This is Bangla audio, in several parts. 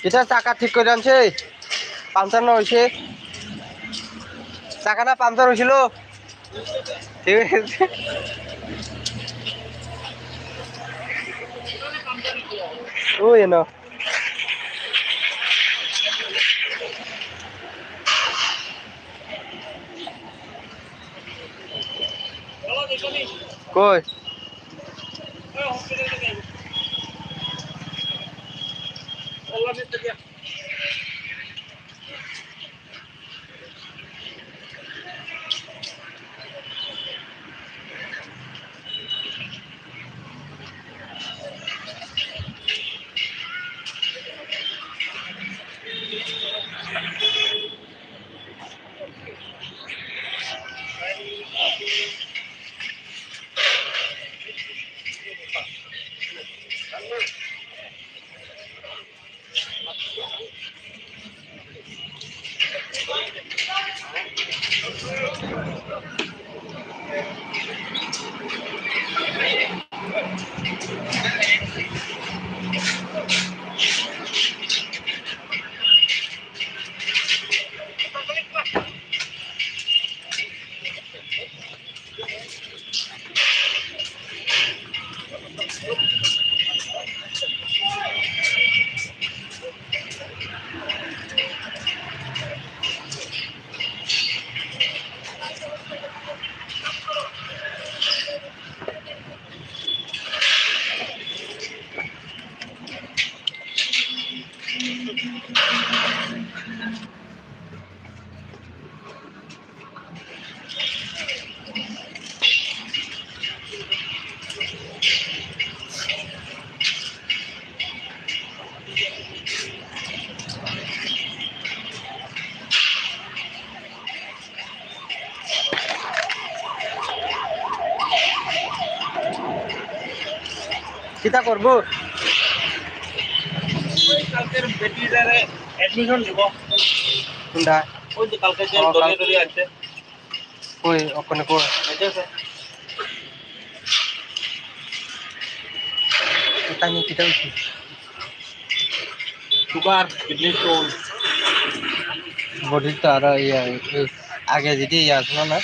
এটা চাকা ঠিক করে আনছে পাংচার না হয়েছে চাকা না পাংচার হয়েছিল ঠিক আছে ওই না কই কিটা করব ওই কালকের বেটিটারে অ্যাডমিশন দিব কোনটা ওই যে কালকে যে দলিয়ে দলিয়ে আছে কই ওখানে কই এটাছে এটা নিয়ে কিটা হইছে সুগার কিডনি স্টোন বডি তো আর ইয়া আগে যেটি ইয়া ছিল না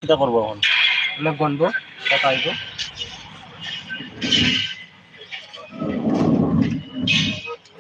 কিটা করব এখন লোক গনবো কথা আইব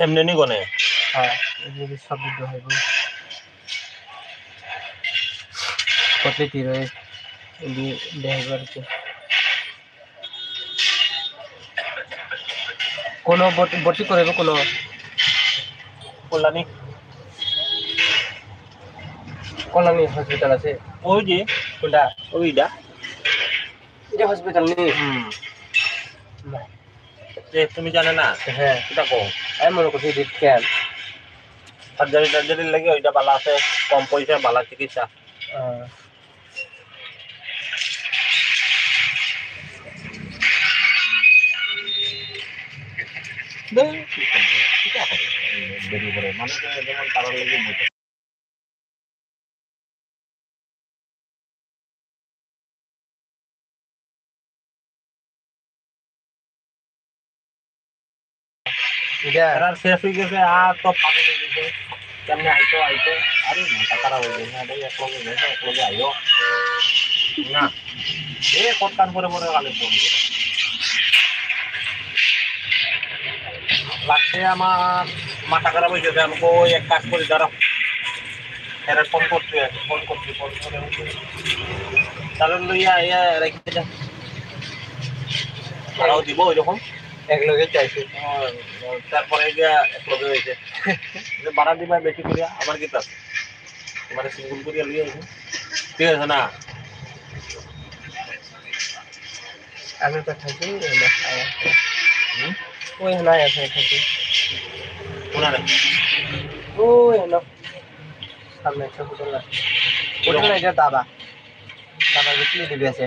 এমনি নি গনে হ্যাঁ এই যে সব দিতে হইব কত তীরে এই দেহবারকে কোন ভর্তি করব কোন কল্যাণী কল্যাণী হসপিটাল আছে ওই যে কোনটা ওইটা এটা হসপিটাল নেই যে তুমি জানে না হ্যাঁ এটা কো আমি মনে করছি এডিট ক্যান সার্জারি লাগে ওইটা বালা আছে কম পয়সা বালা চিকিৎসা দেরি করে মানুষ যেমন তারা লাগে বলতে এটা এরা শেষ হয়ে গেছে আর তো পাগল হয়ে গেছে কেমনে আইতো আরে মাথা খারাপ হয়ে গেছে আরে এক লগে গেছে এক লগে আইও না এ কটকান করে পরে গালে ফোন করে লাগছে আমার মাথা খারাপ হয়ে গেছে আমাকে ওই এক কাজ করে দাঁড়াও এরা ফোন করে তাহলে লইয়া ইয়া রেখে যা ভাড়াও দিব ওইরকম এক লগে চাইছি তারপরে গিয়া এক লগে হয়েছে ভাড়া দিবা বেশি করিয়া আমার কি আছে তোমার সিঙ্গুল করিয়া লিয়ে আছে ঠিক আছে না আমি তো থাকি ওই নাই আছে থাকি ওনারে ওই না সামনে একটা হোটেল আছে হোটেল এটা দাবা বিক্রি দিবি আছে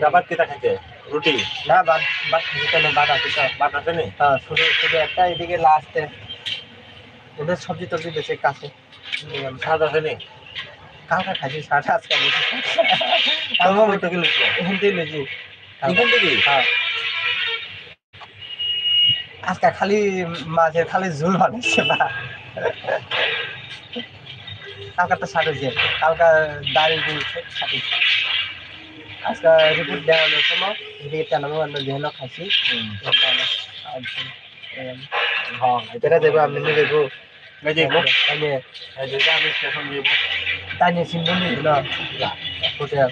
ডাবার কেটা খাইছে রুটি না বাদ বাদ হোটেলে বাদ আছে তো ভাত আছে নি হ্যাঁ শুধু শুধু একটা এদিকে লাস্টে ওদের সবজি টবজি বেশি কাছে স্বাদ আছে নি কালকে খাইছি সাড়ে আজকে বেশি আমার বইতে গেলে এখান থেকে লেছি এখান থেকে হ্যাঁ আজকে খালি মাছের খালি ঝোল বানাইছে না কালকে তো সাড়েছে কালকে দাঁড়িয়ে দিয়েছে সাড়ে আজকে রিপোর্ট দেওয়ানোর সময় এদিকে টানানো অন্য যেন খাইছি হ্যাঁ এটা দেবো আমি নিয়ে দেবো এই দেখবো আমি এই যে আমি স্টেশন দিব তাই নিয়ে সিম্বল নিয়ে দিল হোটেল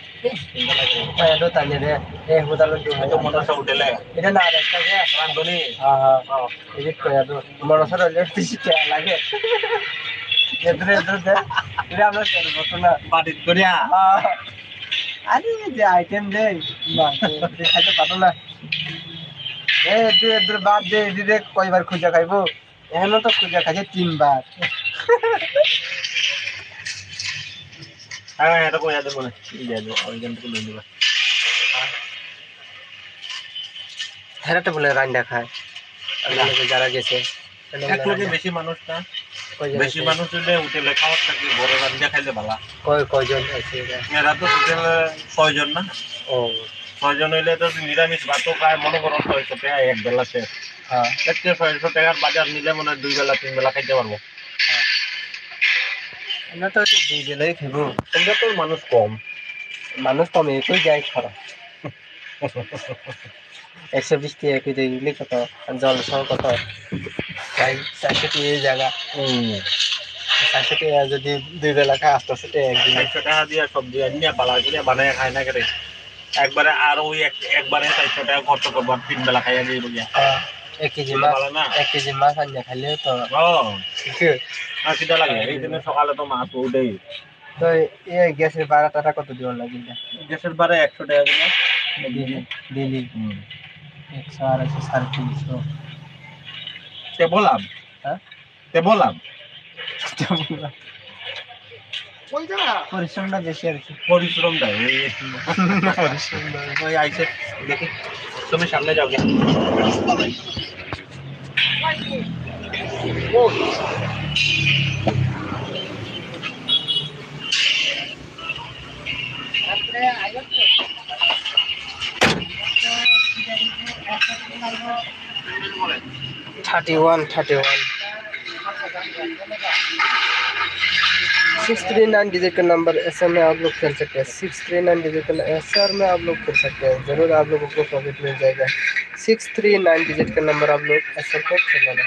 এটা তাই নিয়ে রে এই হোটেলের তো মনসা হোটেলে এটা না আর একটা যে রান্ধনি হ্যাঁ হ্যাঁ এডিট করে তো মনসার হলে বেশি টাকা লাগে এদের এটা আমরা করবো না বাড়ির করিয়া আরে যে আইটেম দেই না খাইতে পারো না এদের বাদ দে এদের কয়বার খুঁজে খাইবো এখনো তো খুঁজে খাইছে 3 বার হ্যাঁ এটা কই আদর মনে এই যাবো ওইখান থেকে লই নিবা হেরাতে বলে রান্না খায় যারা গেছে এক লোকে বেশি মানুষ না বেশি মানুষ হলে হোটেলে খাওয়ার থাকি বড় রান্না খাইলে ভালো কয়জন আছে এরা তো হোটেলে 6 জন না ও 6 জন হইলে তো নিরামিষ ভাতও খায় মনে করো 600 টাকা এক বেলা শেষ হ্যাঁ দেখতে 600 টাকার বাজার নিলে মনে হয় 2 বেলা 3 বেলা খাইতে পারবো আমরা তো 2 বেলাই খাবো তোমরা তো মানুষ কম মানুষ কমে কই যায় খরা 120 টাকা কই দিলে কত জল সহ কত তাই 400 টাকা এই জায়গা 400 টাকা যদি 2 বেলা খায় 800 টাকা একদিন 400 টাকা দিয়ে সবজি আনিয়া পালা কিনে বানায় খায় না করে একবারে আর ওই একবারে 400 টাকা খরচ করবো 3 বেলা খাইয়া দিয়ে বলিয়া 1 কেজি মাছ 1 কেজি মাছ আনিয়া খাইলে তো আর কিটা লাগে এই দিনে সকালে তো মাছ উঠেই তো এই গ্যাসের ভাড়া টাকা কত দিব লাগে গ্যাসের ভাড়া 100 টাকা দিলে ডেলি 100 আর 350 তে বললাম হ্যাঁ তে বললাম পরিশ্রমটা বেশি আর কি পরিশ্রম দেয় পরিশ্রম ওই আইসে দেখি তুমি সামনে যাও গে थर्टी वन 639 डिजिट का नंबर एसआर में आप लोग खेल सकते हैं 639 डिजिट का एसआर में आप लोग खेल सकते हैं ज़रूर आप लोगों को प्रॉफिट मिल जाएगा 639 डिजिट का नंबर आप लोग एसआर को खेल लेना